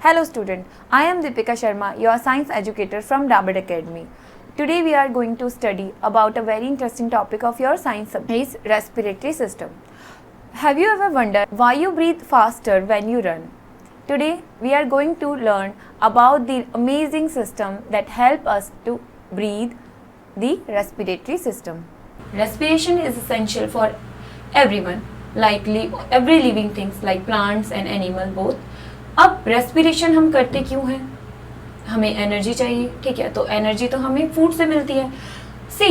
Hello student, I am Deepika Sharma, your science educator from Dabad Academy. Today we are going to study about a very interesting topic of your science subject, is respiratory system. Have you ever wondered why you breathe faster when you run? Today we are going to learn about the amazing system that help us to breathe, the respiratory system. Respiration is essential for everyone, like every living things like plants and animal both. अब respiration हम करते क्यों हैं? हमें energy चाहिए, ठीक है, तो एनर्जी तो हमें फूड से मिलती है. सी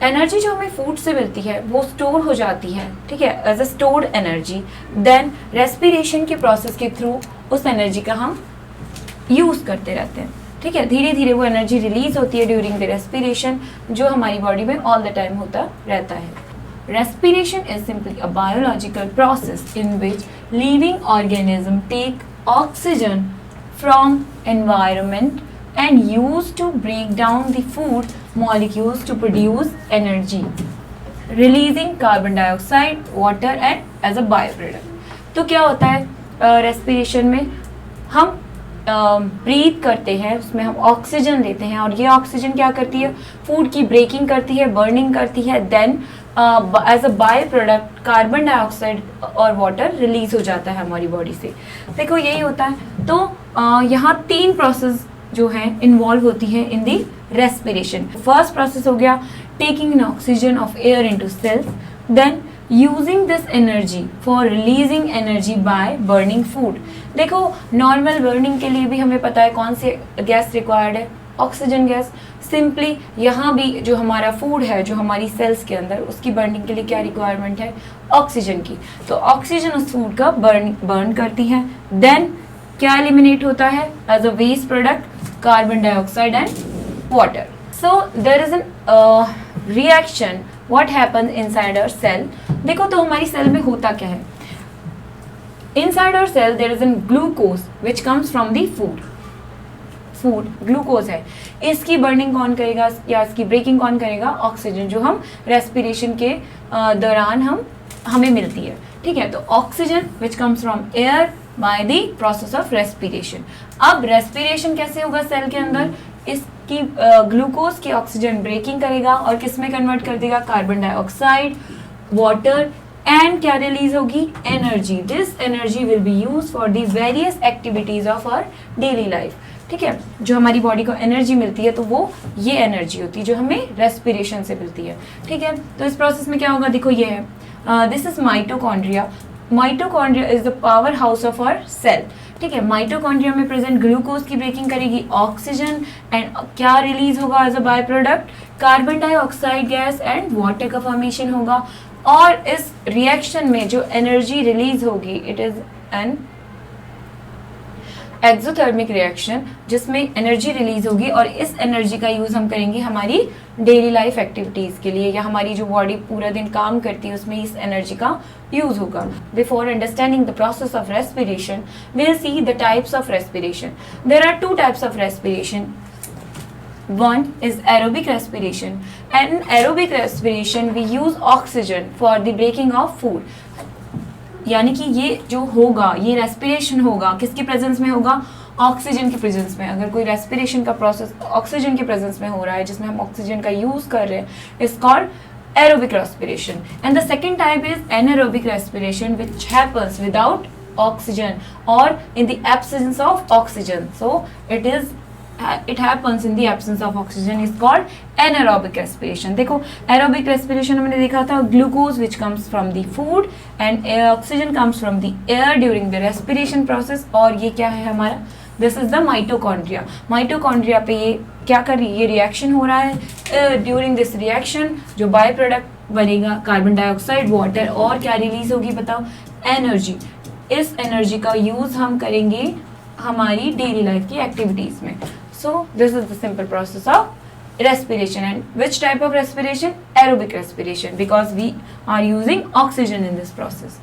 एनर्जी जो हमें फूड से मिलती है वो स्टोर हो जाती है, ठीक है, as a stored energy. Then respiration के प्रोसेस के थ्रू उस एनर्जी का हम यूज़ करते रहते हैं, ठीक है. धीरे धीरे वो एनर्जी रिलीज होती है ड्यूरिंग द रेस्पिरेशन, जो हमारी बॉडी में ऑल द टाइम होता रहता है. Respiration is simply a biological process in which living organism take oxygen from environment and use to break down the food molecules to produce energy, releasing carbon dioxide, water and as a byproduct. तो क्या होता है respiration में? हम breathe करते हैं, उसमें हम ऑक्सीजन लेते हैं और ये ऑक्सीजन क्या करती है? फूड की ब्रेकिंग करती है, बर्निंग करती है. Then as a by product carbon dioxide और वाटर रिलीज हो जाता है हमारी बॉडी से. देखो यही होता है. तो यहाँ तीन प्रोसेस जो हैं इन्वॉल्व होती हैं in the respiration. First process हो गया taking in oxygen of air into cells, then using this energy for releasing energy by burning food. देखो नॉर्मल बर्निंग के लिए भी हमें पता है कौन से गैस रिक्वायर्ड है, ऑक्सीजन गैस. सिंपली यहाँ भी जो हमारा फूड है, जो हमारी सेल्स के अंदर, उसकी बर्निंग के लिए क्या रिक्वायरमेंट है? ऑक्सीजन की. तो ऑक्सीजन उस फूड का बर्न करती है. देन क्या एलिमिनेट होता है as a waste product? Carbon dioxide and water. So there is an reaction what happens inside our cell. देखो तो हमारी सेल में होता क्या है? Inside our cell there is an glucose which comes from the food. Food glucose है, इसकी burning कौन करेगा या इसकी ब्रेकिंग कौन करेगा? ऑक्सीजन, जो हम रेस्पिरेशन के दौरान हमें मिलती है, ठीक है. तो oxygen which comes from air by the process of respiration. अब रेस्पिरेशन कैसे होगा सेल के अंदर? इसकी ग्लूकोज की ऑक्सीजन ब्रेकिंग करेगा और किस में कन्वर्ट कर देगा? कार्बन डाइऑक्साइड, वाटर एंड क्या रिलीज होगी? Energy. This energy will be use for the various activities of our daily life, ठीक है. जो हमारी बॉडी को एनर्जी मिलती है तो वो ये एनर्जी होती है जो हमें रेस्पिरेशन से मिलती है, ठीक है. तो इस प्रोसेस में क्या होगा? देखो ये है, this is mitochondria. Mitochondria is the power house of our cell, ठीक है. माइटोकॉन्ड्रिया में प्रेजेंट ग्लूकोज की ब्रेकिंग करेगी ऑक्सीजन एंड क्या रिलीज होगा as a by product? Carbon dioxide gas and water का फॉर्मेशन होगा. और इस रिएक्शन में जो एनर्जी रिलीज होगी it is an exothermic reaction, जिसमें एनर्जी रिलीज होगी और इस एनर्जी का यूज हम करेंगे हमारी डेली लाइफ एक्टिविटीज के लिए, या हमारी जो बॉडी पूरा दिन काम करती है उसमें इस एनर्जी का यूज होगा. Before understanding the process of respiration we will see the types of respiration. There are two types of respiration. One is aerobic respiration. In aerobic respiration we use oxygen for the breaking of food. यानी कि ये जो होगा, ये respiration होगा किसकी presence में होगा? ऑक्सीजन की प्रेजेंस में. अगर कोई रेस्पिरेशन का प्रोसेस ऑक्सीजन की प्रेजेंस में हो रहा है जिसमें हम ऑक्सीजन का यूज कर रहे हैं, is called aerobic respiration. And the second type is anaerobic respiration which happens without oxygen और in the absence of oxygen. So it happens in the absence of oxygen, is called anaerobic respiration. देखो aerobic respiration हमने देखा था glucose which comes from the food and oxygen comes from the air during the respiration process. और ये क्या है हमारा? This is the mitochondria. Mitochondria पे ये क्या कर रही है? ये रिएक्शन हो रहा है. ड्यूरिंग दिस रिएक्शन जो बाय प्रोडक्ट बनेगा कार्बन डाइऑक्साइड, वाटर और क्या रिलीज होगी बताओ? एनर्जी. इस एनर्जी का यूज हम करेंगे हमारी डेली लाइफ की एक्टिविटीज में. So this is the simple process of respiration. And which type of respiration? Aerobic respiration, because we are using oxygen in this process.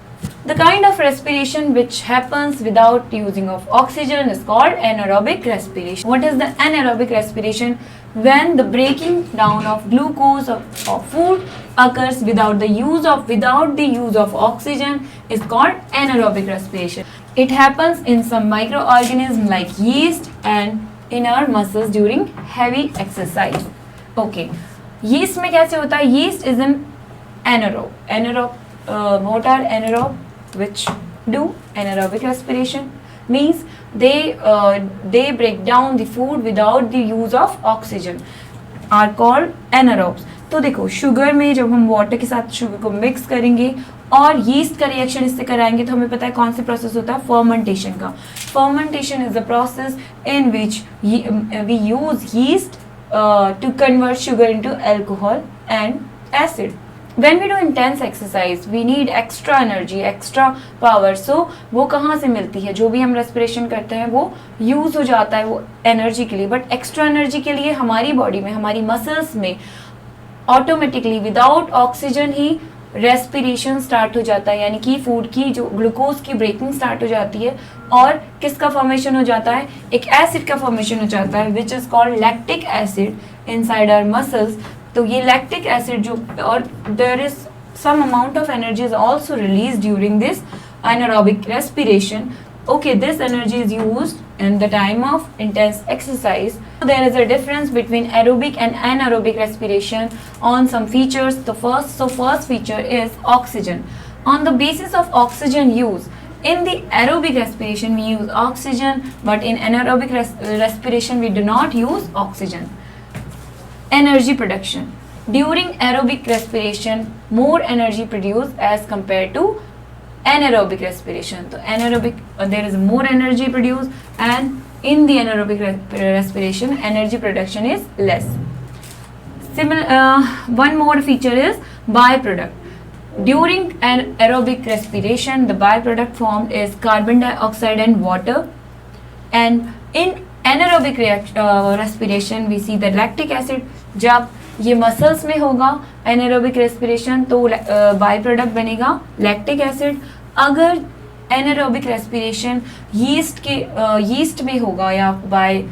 The kind of respiration which happens without using of oxygen is called anaerobic respiration. What is the anaerobic respiration? When the breaking down of glucose of food occurs without the use of oxygen is called anaerobic respiration. It happens in some microorganisms like yeast and in our muscles during heavy exercise. Okay, yeast में कैसे होता है? Yeast is an anaerobe. What are anaerobe? Which do anaerobic respiration. Means they break down the food without the use of oxygen. Are called anaerobes. तो देखो, sugar में जब हम water के साथ शुगर को मिक्स करेंगे और यीस्ट का रिएक्शन इससे कराएंगे तो हमें पता है कौन सा प्रोसेस होता है? फर्मेंटेशन का. Fermentation is the process in which we use yeast to convert sugar into alcohol and acid. When we do intense exercise, we need extra energy, extra power. So वो कहाँ से मिलती है? जो भी हम रेस्पिरेशन करते हैं वो यूज हो जाता है वो एनर्जी के लिए, बट एक्स्ट्रा एनर्जी के लिए हमारी बॉडी में, हमारी मसल्स में ऑटोमेटिकली विदाउट ऑक्सीजन ही रेस्पिरेशन स्टार्ट हो जाता है, यानी कि फूड की जो ग्लूकोज की ब्रेकिंग स्टार्ट हो जाती है और किसका फॉर्मेशन हो जाता है? एक एसिड का फॉर्मेशन हो जाता है which is called lactic acid inside our muscles. तो ये लैक्टिक एसिड जो, और there is some amount of energy is also release during this anaerobic respiration. Okay, this energy is used in the time of intense exercise. There is a difference between aerobic and anaerobic respiration on some features. The first feature is oxygen. On the basis of oxygen use, in the aerobic respiration we use oxygen, but in anaerobic respiration we do not use oxygen. Energy production. During aerobic respiration, more energy produced as compared to anaerobic respiration. So anaerobic, there is more energy produced, and in the anaerobic respiration energy production is less. One more feature is byproduct. During an aerobic respiration, the byproduct formed is carbon dioxide and water, and in anaerobic respiration we see the lactic acid. जब ये muscles में होगा anaerobic respiration तो by product बनेगा lactic acid. अगर anaerobic respiration yeast में होगा या by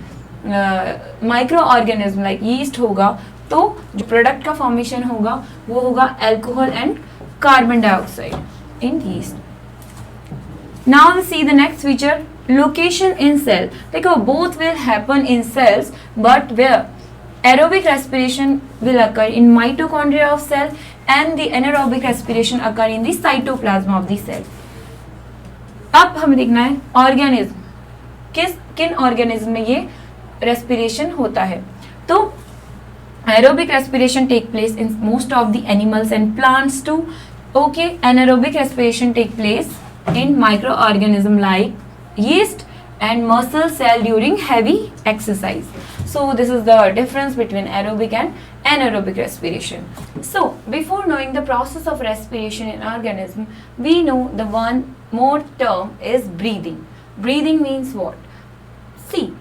micro organism like yeast होगा तो जो प्रोडक्ट का फॉर्मेशन होगा वो होगा alcohol and carbon dioxide in yeast. Now we see the next feature, location in cell. देखो, both will happen in cells, but where aerobic respiration will occur in mitochondria of cell and the anaerobic respiration occur in the cytoplasm of the cell. अब हमें देखना है organism, किन organism में ये respiration होता है. तो aerobic respiration take place in most of the animals and plants too. Okay, anaerobic respiration take place in microorganism like yeast and muscle cell during heavy exercise. So this is the difference between aerobic and anaerobic respiration. So before knowing the process of respiration in organism, we know the one more term is breathing. Breathing means what? See,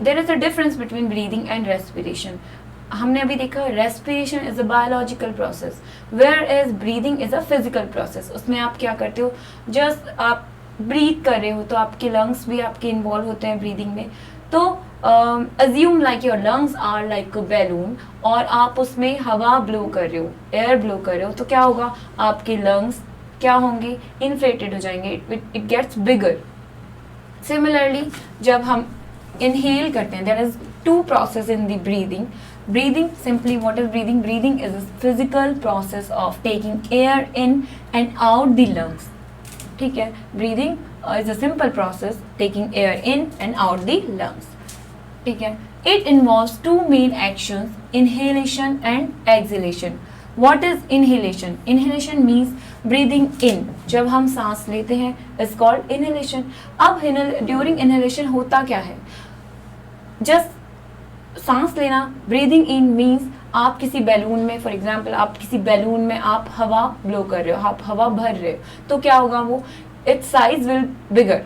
there is a difference between breathing and respiration. हमने अभी देखा respiration is a biological process, whereas breathing is a physical process. उसमें आप क्या करते हो? Just आप breathe कर रहे हो तो आपके लंग्स भी आपके इन्वॉल्व होते हैं ब्रीदिंग में. तो assume like your lungs are like a balloon और आप उसमें हवा ब्लो कर रहे हो, एयर ब्लो कर रहे हो, तो क्या होगा? आपके लंग्स क्या होंगे? इन्फ्लेटेड हो जाएंगे, इट गेट्स बिगर. सिमिलरली जब हम इनहेल करते हैं, there is two process in the breathing. Breathing, simply what is breathing? Breathing is a physical process of taking air in and out the lungs. ठीक है, breathing is a simple process taking air in and out the lungs. ठीक है, it involves two main actions, inhalation and exhalation. What is inhalation? Inhalation means breathing in. जब हम सांस लेते हैं is called inhalation. अब during inhalation होता क्या है? Just सांस लेना. breathing in means आप किसी बैलून में, फॉर एग्जाम्पल आप किसी बैलून में आप हवा ब्लो कर रहे हो, आप हवा भर रहे हो, तो क्या होगा? वो इट्स साइज विल बिगर,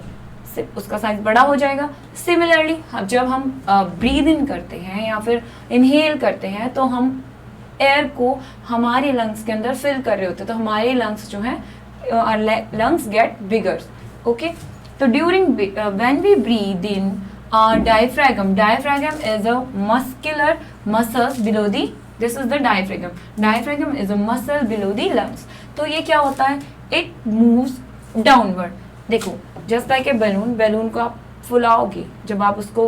उसका साइज बड़ा हो जाएगा. सिमिलरली जब हम ब्रीद इन करते हैं या फिर इनहेल करते हैं तो हम एयर को हमारे लंग्स के अंदर फिल कर रहे होते हैं, तो हमारे लंग्स जो हैं, लंग्स गेट बिगर. ओके, तो during when we breathe in, diaphragm is a muscular muscles below the, this is the diaphragm is a muscle below the lungs. तो ये क्या होता है? It moves downward. देखो, just like a balloon, balloon को आप फुलाओगे, जब आप उसको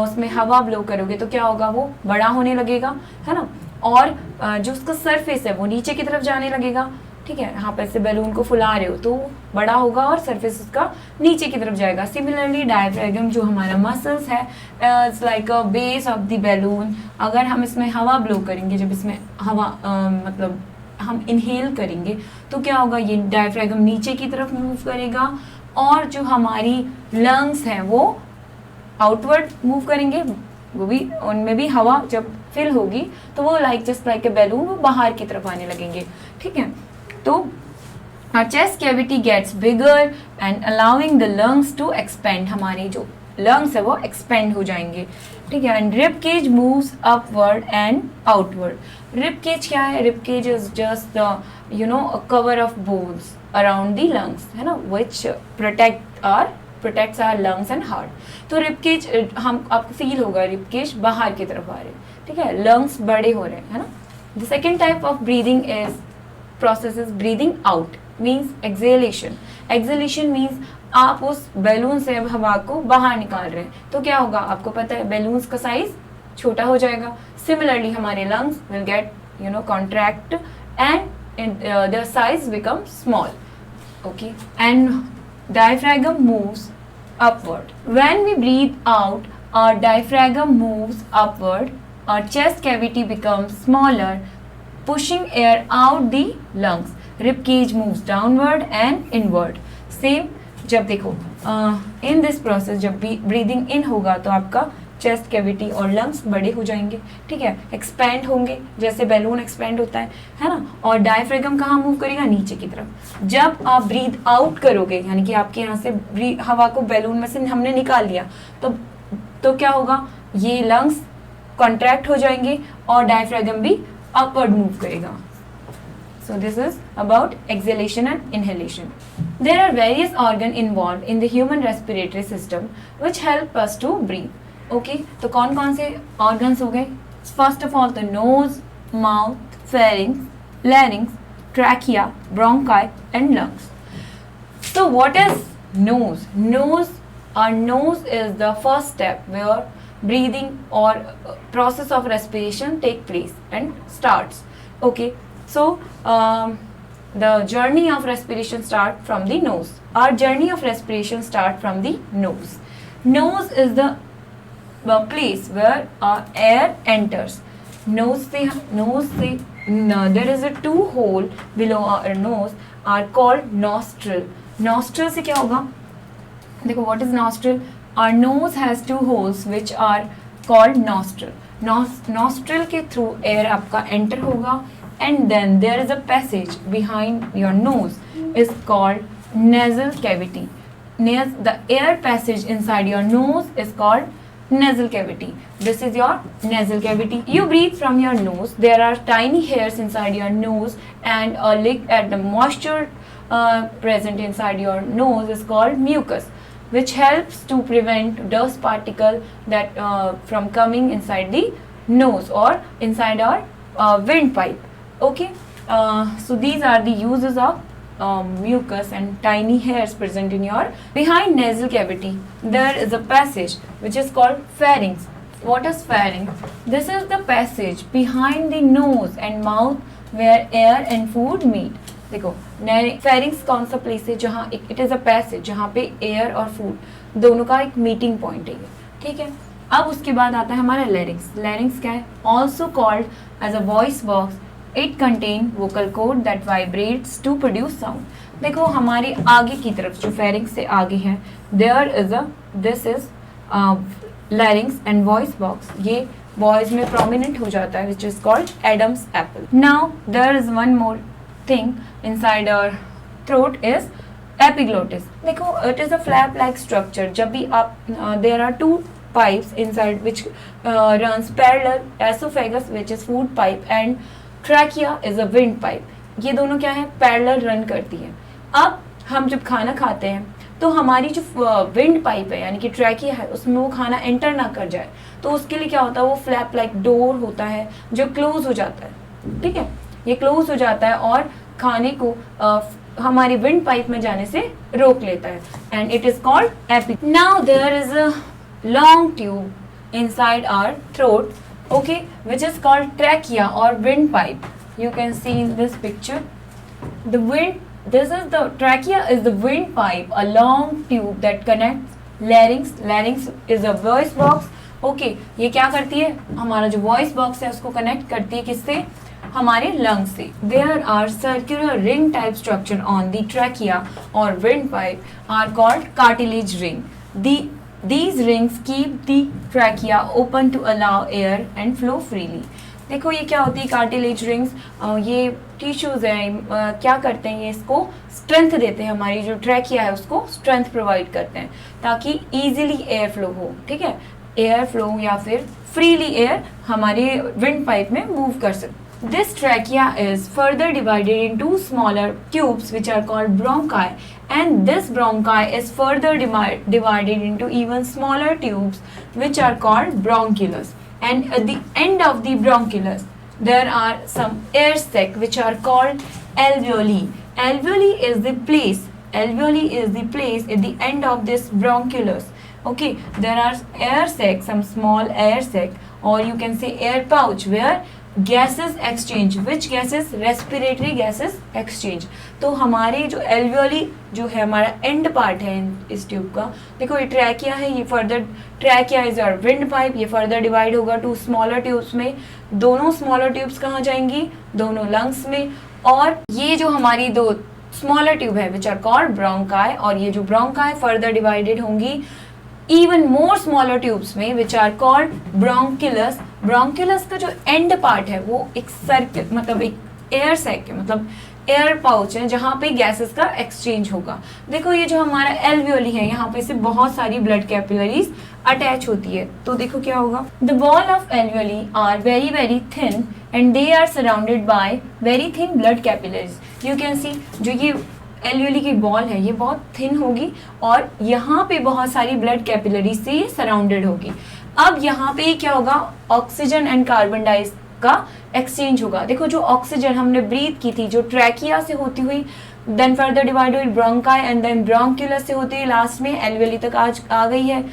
उसमें हवा ब्लो करोगे तो क्या होगा, वो बड़ा होने लगेगा, है ना, और जो उसका सरफेस है वो नीचे की तरफ जाने लगेगा, ठीक है। यहाँ पर से बैलून को फुला रहे हो तो बड़ा होगा और सरफेस उसका नीचे की तरफ जाएगा। सिमिलरली डायफ्रागम जो हमारा मसल्स है, it's like a base of the balloon. अगर हम इसमें हवा ब्लो करेंगे, जब इसमें हवा मतलब हम इनहेल करेंगे तो क्या होगा, ये डायफ्रागम नीचे की तरफ मूव करेगा और जो हमारी लंग्स हैं वो आउटवर्ड मूव करेंगे, वो भी उनमें भी हवा जब फिल होगी तो वो जस्ट लाइक ए बैलून वो बाहर की तरफ आने लगेंगे, ठीक है। तो our chest cavity gets bigger and allowing the lungs to expand, हमारे जो lungs है वो expand हो जाएंगे, ठीक है। and rib cage moves upward and outward। rib cage क्या है, rib cage is just the a cover of bones around the lungs, है ना, which protects our lungs and heart। तो rib cage हम आपको फील होगा rib cage बाहर की तरफ आ रहे हैं, ठीक है, lungs बड़े हो रहे हैं, है ना। the second type of breathing process is breathing out, means exhalation। exhalation means आप उस बैलून से अब हवा को बाहर निकाल रहे हैं, तो क्या होगा, आपको पता है बैलून्स का साइज छोटा हो जाएगा। सिमिलरली हमारे lungs will get contract and their size become small, okay। and diaphragm moves upward। when we breathe out, our diaphragm moves upward, our chest cavity becomes smaller, pushing air out the lungs। rib cage moves downward and inward। same, जब देखो in this process जब भी breathing in होगा तो आपका chest cavity और lungs बड़े हो जाएंगे, ठीक है, expand होंगे जैसे बैलून expand होता है ना। और diaphragm कहाँ मूव करेगा, नीचे की तरफ। जब आप breathe out करोगे, यानी कि आपके यहाँ से हवा को बैलून में से हमने निकाल लिया, तो क्या होगा, ये lungs contract हो जाएंगे और diaphragm भी upward move करेगा। So this is about exhalation and inhalation। There are various organs involved in the human respiratory system which help us to breathe, okay। तो कौन कौन से organs हो गए, first of all the nose, mouth, pharynx, larynx, trachea, bronchi and lungs। So what is nose? Our nose is the first step where breathing or process of respiration take place and starts, okay। so the journey of respiration start from the nose। our journey of respiration start from the nose। nose is the place where air enters। nose से there is a two hole below our nose are called nostril। nostril से क्या होगा, देखो what is nostril, our nose has two holes which are called nostril। nostril के through air आपका enter होगा and then there is a passage behind your nose is called nasal cavity। the air passage inside your nose is called nasal cavity। this is your nasal cavity। you breathe from your nose, there are tiny hairs inside your nose and a lick at the moisture present inside your nose is called mucus, which helps to prevent dust particle that from coming inside the nose or inside our windpipe, okay। so these are the uses of mucus and tiny hairs present in your behind nasal cavity। there is a passage which is called pharynx। what is pharynx? this is the passage behind the nose and mouth where air and food meet। देखो pharynx कौन सा place है जहाँ it is a passage जहाँ पे air और food दोनों का एक मीटिंग पॉइंट है, ठीक है। अब उसके बाद आता है हमारा लैरिंग्स। लैरिंग्स क्या है, also called as a voice box. It contain vocal cord that vibrates to produce sound. देखो हमारे आगे की तरफ जो फेरिंग्स से आगे है this is larynx and voice box. ये वॉइस में प्रोमिनेंट हो जाता है which is called Adam's apple. Now there is one more thing inside our throat is epiglottis। देखो it is a flap like structure। जब भी आप there are two pipes inside which runs parallel, esophagus which is food pipe and trachea is a wind pipe। ये दोनों क्या है, parallel run करती है। अब हम जब खाना खाते हैं तो हमारी जो विंड पाइप है यानी कि ट्रैकिया है उसमें वो खाना एंटर ना कर जाए, तो उसके लिए क्या होता है, वो फ्लैप लाइक डोर होता है जो क्लोज हो जाता है, ठीक है। ये क्लोज हो जाता है और खाने को हमारे विंड पाइप में जाने से रोक लेता है, and it is called epi. Now there is a long tube inside our throat, okay, which is called trachea or windpipe. You can see in this picture this is the trachea is the windpipe, a long tube that connects larynx is a voice box. Okay, ये क्या करती है, हमारा जो voice box है उसको connect करती है किससे, हमारे lungs से. There are circular ring type structure on the trachea or windpipe are called cartilage ring. These rings keep the trachea open to allow air and flow freely. देखो ये क्या होती है कार्टिलेज रिंग्स, ये टिश्यूज हैं, क्या करते हैं, ये इसको स्ट्रेंथ देते हैं, हमारी जो ट्रैकिया है उसको स्ट्रेंथ प्रोवाइड करते हैं ताकि इजीली एयर फ्लो हो. ठीक है, एयर फ्लो या फिर फ्रीली एयर हमारे विंड पाइप में मूव कर सकते. This trachea is further divided into smaller tubes which are called bronchi, and this bronchi is further divided into even smaller tubes which are called bronchioles. And at the end of the bronchioles there are some air sac which are called alveoli. Alveoli is the place at the end of this bronchioles. Okay, there are air sac, some small air sac, or you can say air pouch where gases exchange. Which gases, respiratory gases exchange. तो हमारे जो alveoli जो है हमारा and part है इस tube का, देखो ये ट्रैकिया है, ये फर्दर ट्रैकिया इज और विंड पाइप, ये फर्दर डिवाइड होगा टू स्मॉलर ट्यूब्स में. दोनों स्मॉलर ट्यूब्स कहाँ जाएंगी, दोनों लंग्स में. और ये जो हमारी दो स्मॉलर ट्यूब है विच आर कॉल्ड ब्रोंकाई, और ये जो ब्रोंकाई फर्दर डिवाइडेड होंगी even more smaller tubes में which are called bronchioles. bronchioles का जो end part है वो एक सर्कल मतलब एक एयर सैक है, मतलब एयर पाउच है जहाँ पे गैसेस का एक्सचेंज होगा. देखो ये जो हमारा एल्वियोली है यहाँ पे से बहुत सारी ब्लड कैपिलरीज अटैच होती है. तो देखो क्या होगा, the wall of alveoli are very very thin and they are surrounded by very thin blood capillaries. You can see जो ये एल्वियोली की बॉल है ये बहुत थिन होगी और यहाँ पे बहुत सारी ब्लड कैपिलरी से ये सराउंडेड होगी. अब यहाँ पे क्या होगा, ऑक्सीजन एंड कार्बन डाइऑक्साइड का एक्सचेंज होगा. देखो जो ऑक्सीजन हमने ब्रीथ की थी जो ट्रैकिया से होती हुई देन फर्दर डिवाइड हुई ब्रोंकाई एंड देन ब्रोंक्यूलस से होती हुई लास्ट में एल्वियोली तक आज आ गई है.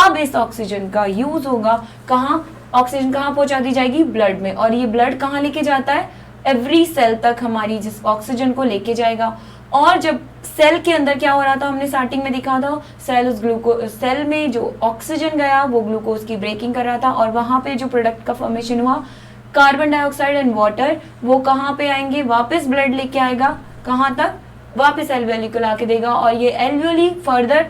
अब इस ऑक्सीजन का यूज होगा कहाँ, ऑक्सीजन कहाँ पहुंचा दी जाएगी, ब्लड में. और ये ब्लड कहाँ लेके जाता है, एवरी सेल तक हमारी जिस ऑक्सीजन को लेके जाएगा. और जब सेल के अंदर क्या हो रहा था, हमने स्टार्टिंग में देखा था, सेल में जो ऑक्सीजन गया वो ग्लूकोज की ब्रेकिंग कर रहा था और वहां पे जो प्रोडक्ट का फॉर्मेशन हुआ कार्बन डाइऑक्साइड एंड वाटर, वो कहाँ पे आएंगे, वापस ब्लड लेके आएगा कहाँ तक, वापस एल्वियोली को ला के देगा. और ये एल्वियोली फर्दर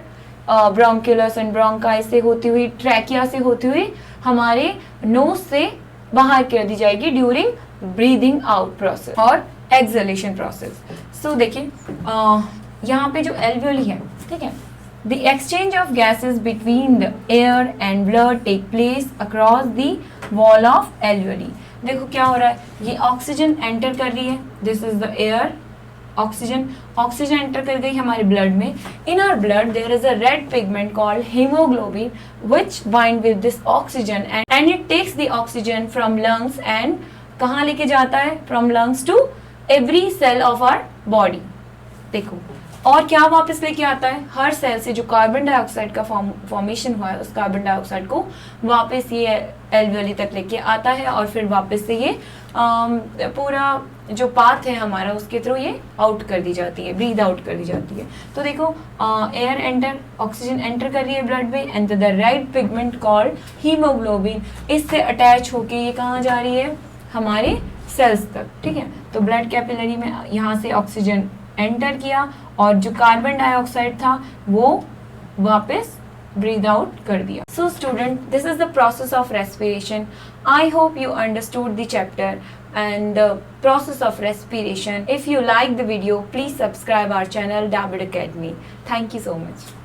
ब्रोंक्यूलस एंड ब्रोंकाई से होती हुई ट्रैकिया से होती हुई हमारे नोज से बाहर कर दी जाएगी ड्यूरिंग ब्रीदिंग आउट प्रोसेस और एक्सहेलेशन प्रोसेस. सो देखिए यहाँ पे जो एल्वियोली है, ठीक है, the exchange of gases between the air and blood take place across the wall of alveoli. देखो क्या हो रहा है, ये ऑक्सीजन एंटर कर रही है, this is the air, oxygen enter कर गई हमारे ब्लड में. In our blood there is a red pigment called haemoglobin which bind with this oxygen and it takes the oxygen from lungs and कहाँ लेके जाता है, from lungs to every cell of our body. देखो और क्या वापस लेके आता है, हर सेल से जो कार्बन डाइऑक्साइड का फॉर्मेशन हुआ है उस कार्बन डाइऑक्साइड को वापस ये एल्वियोली तक लेके आता है और फिर वापस से ये पूरा जो पाथ है हमारा उसके थ्रू ये आउट कर दी जाती है, ब्रीद आउट कर दी जाती है. तो देखो एयर एंटर, ऑक्सीजन एंटर कर रही है ब्लड में and the red pigment called haemoglobin इससे अटैच होके ये कहाँ जा रही है, हमारे सेल्स तक. ठीक है, तो ब्लड कैपिलरी में यहाँ से ऑक्सीजन एंटर किया और जो कार्बन डाइऑक्साइड था वो वापस breathe out कर दिया. So student, this is the process of respiration. I hope you understood the chapter and the process of respiration. If you like the video, please subscribe our channel Dabit Academy. Thank you so much.